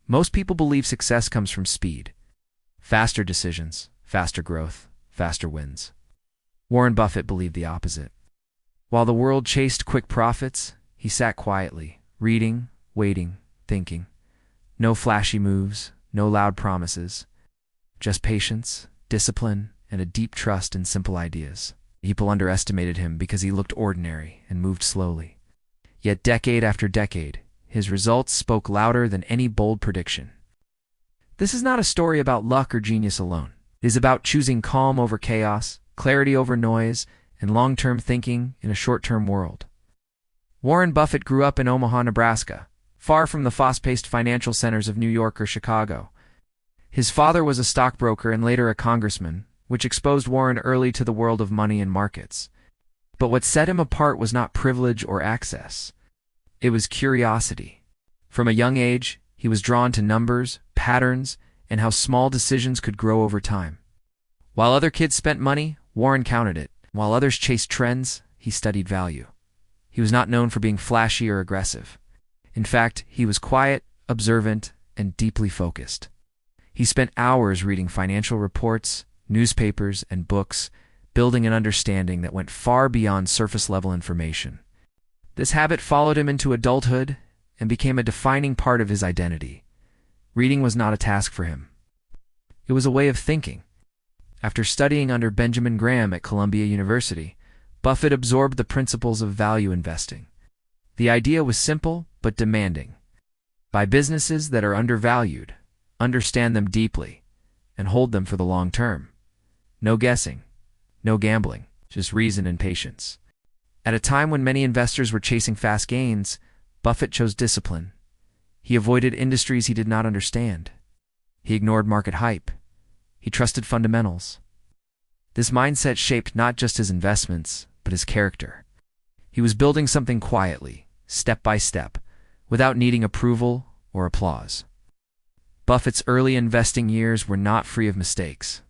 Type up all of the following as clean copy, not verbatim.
Most people believe success comes from speed. Faster decisions, faster growth, faster wins. Warren Buffett believed the opposite. While the world chased quick profits, he sat quietly, reading, waiting, thinking. No flashy moves, no loud promises. Just patience, discipline, and a deep trust in simple ideas. People underestimated him because he looked ordinary and moved slowly. Yet decade after decade, his results spoke louder than any bold prediction. This is not a story about luck or genius alone. It is about choosing calm over chaos, clarity over noise, and long-term thinking in a short-term world. Warren Buffett grew up in Omaha, Nebraska, far from the fast-paced financial centers of New York or Chicago. His father was a stockbroker and later a congressman, which exposed Warren early to the world of money and markets. But what set him apart was not privilege or access. It was curiosity. From a young age, he was drawn to numbers, patterns, and how small decisions could grow over time. While other kids spent money, Warren counted it. While others chased trends, he studied value. He was not known for being flashy or aggressive. In fact, he was quiet, observant, and deeply focused. He spent hours reading financial reports, newspapers, and books, building an understanding that went far beyond surface-level information. This habit followed him into adulthood and became a defining part of his identity. Reading was not a task for him. It was a way of thinking. After studying under Benjamin Graham at Columbia University, Buffett absorbed the principles of value investing. The idea was simple but demanding. Buy businesses that are undervalued, understand them deeply, and hold them for the long term. No guessing, no gambling, just reason and patience. At a time when many investors were chasing fast gains, Buffett chose discipline. He avoided industries he did not understand. He ignored market hype. He trusted fundamentals. This mindset shaped not just his investments, but his character. He was building something quietly, step by step, without needing approval or applause. Buffett's early investing years were not free of mistakes.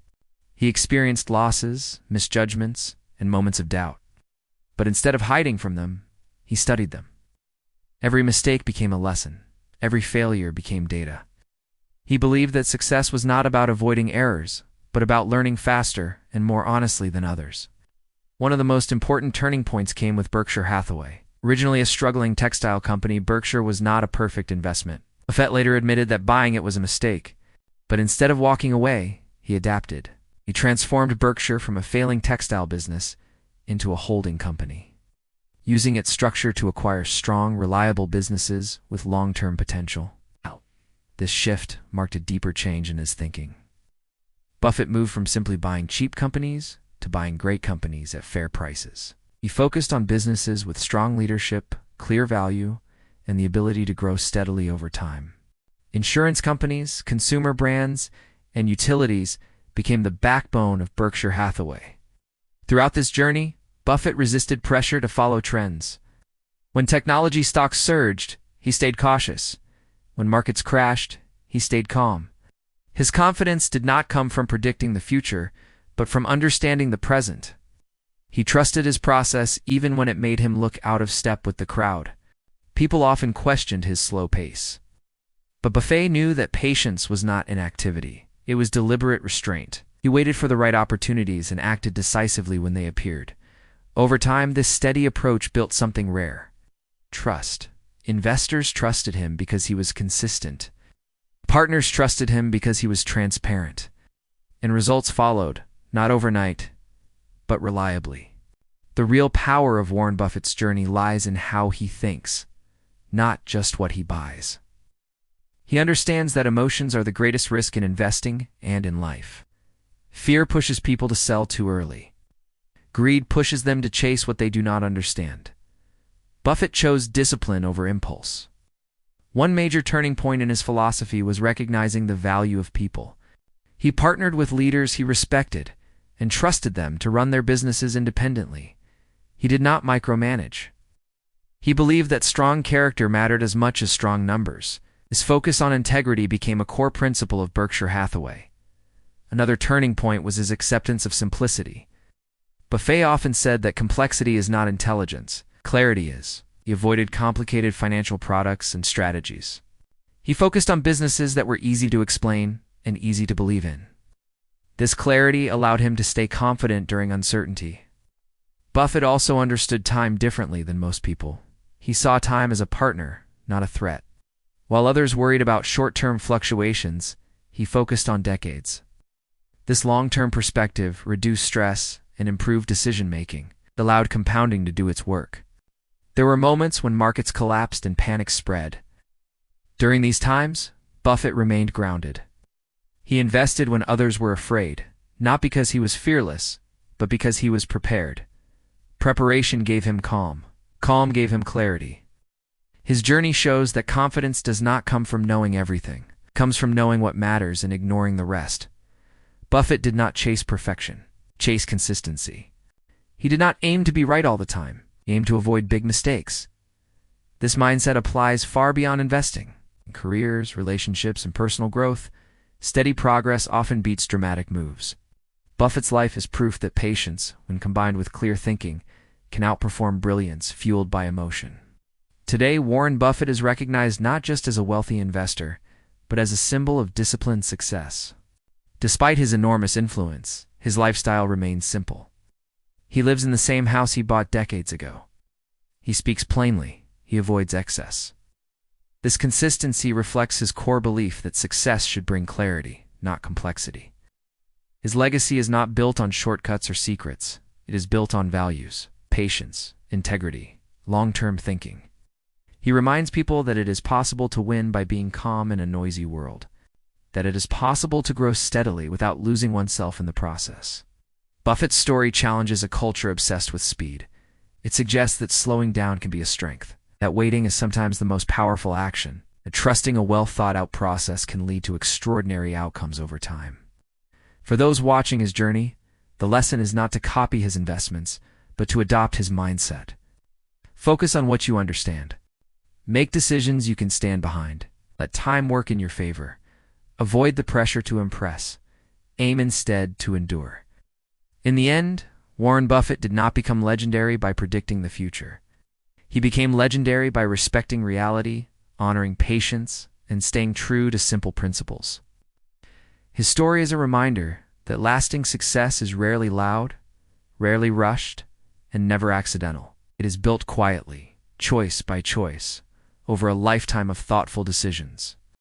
He experienced losses, misjudgments, and moments of doubt. But instead of hiding from them, he studied them. Every mistake became a lesson. Every failure became data. He believed that success was not about avoiding errors, but about learning faster and more honestly than others. One of the most important turning points came with Berkshire Hathaway. Originally a struggling textile company, Berkshire was not a perfect investment. Buffett later admitted that buying it was a mistake. But instead of walking away, he adapted. He transformed Berkshire from a failing textile business into a holding company, using its structure to acquire strong, reliable businesses with long-term potential. This shift marked a deeper change in his thinking. Buffett moved from simply buying cheap companies to buying great companies at fair prices. He focused on businesses with strong leadership, clear value, and the ability to grow steadily over time. Insurance companies, consumer brands, and utilities became the backbone of Berkshire Hathaway. Throughout this journey, Buffett resisted pressure to follow trends. When technology stocks surged, he stayed cautious. When markets crashed, he stayed calm. His confidence did not come from predicting the future, but from understanding the present. He trusted his process even when it made him look out of step with the crowd. People often questioned his slow pace. But Buffett knew that patience was not inactivity. It was deliberate restraint. He waited for the right opportunities and acted decisively when they appeared. Over time, this steady approach built something rare: trust. Investors trusted him because he was consistent. Partners trusted him because he was transparent. And results followed, not overnight, but reliably. The real power of Warren Buffett's journey lies in how he thinks, not just what he buys. He understands that emotions are the greatest risk in investing and in life. Fear pushes people to sell too early. Greed pushes them to chase what they do not understand. Buffett chose discipline over impulse. One major turning point in his philosophy was recognizing the value of people. He partnered with leaders he respected and trusted them to run their businesses independently. He did not micromanage. He believed that strong character mattered as much as strong numbers. His focus on integrity became a core principle of Berkshire Hathaway. Another turning point was his acceptance of simplicity. Buffett often said that complexity is not intelligence, clarity is. He avoided complicated financial products and strategies. He focused on businesses that were easy to explain and easy to believe in. This clarity allowed him to stay confident during uncertainty. Buffett also understood time differently than most people. He saw time as a partner, not a threat. While others worried about short-term fluctuations, he focused on decades. This long-term perspective reduced stress and improved decision-making. It allowed compounding to do its work. There were moments when markets collapsed and panic spread. During these times, Buffett remained grounded. He invested when others were afraid, not because he was fearless, but because he was prepared. Preparation gave him calm. Calm gave him clarity. His journey shows that confidence does not come from knowing everything. It comes from knowing what matters and ignoring the rest. Buffett did not chase perfection, chase consistency. He did not aim to be right all the time. He aimed to avoid big mistakes. This mindset applies far beyond investing. In careers, relationships, and personal growth, steady progress often beats dramatic moves. Buffett's life is proof that patience, when combined with clear thinking, can outperform brilliance fueled by emotion. Today, Warren Buffett is recognized not just as a wealthy investor, but as a symbol of disciplined success. Despite his enormous influence, his lifestyle remains simple. He lives in the same house he bought decades ago. He speaks plainly. He avoids excess. This consistency reflects his core belief that success should bring clarity, not complexity. His legacy is not built on shortcuts or secrets. It is built on values, patience, integrity, long-term thinking. He reminds people that it is possible to win by being calm in a noisy world, that it is possible to grow steadily without losing oneself in the process. Buffett's story challenges a culture obsessed with speed. It suggests that slowing down can be a strength, that waiting is sometimes the most powerful action, that trusting a well-thought-out process can lead to extraordinary outcomes over time. For those watching his journey, the lesson is not to copy his investments, but to adopt his mindset. Focus on what you understand. Make decisions you can stand behind. Let time work in your favor. Avoid the pressure to impress. Aim instead to endure. In the end, Warren Buffett did not become legendary by predicting the future. He became legendary by respecting reality, honoring patience, and staying true to simple principles. His story is a reminder that lasting success is rarely loud, rarely rushed, and never accidental. It is built quietly, choice by choice, over a lifetime of thoughtful decisions.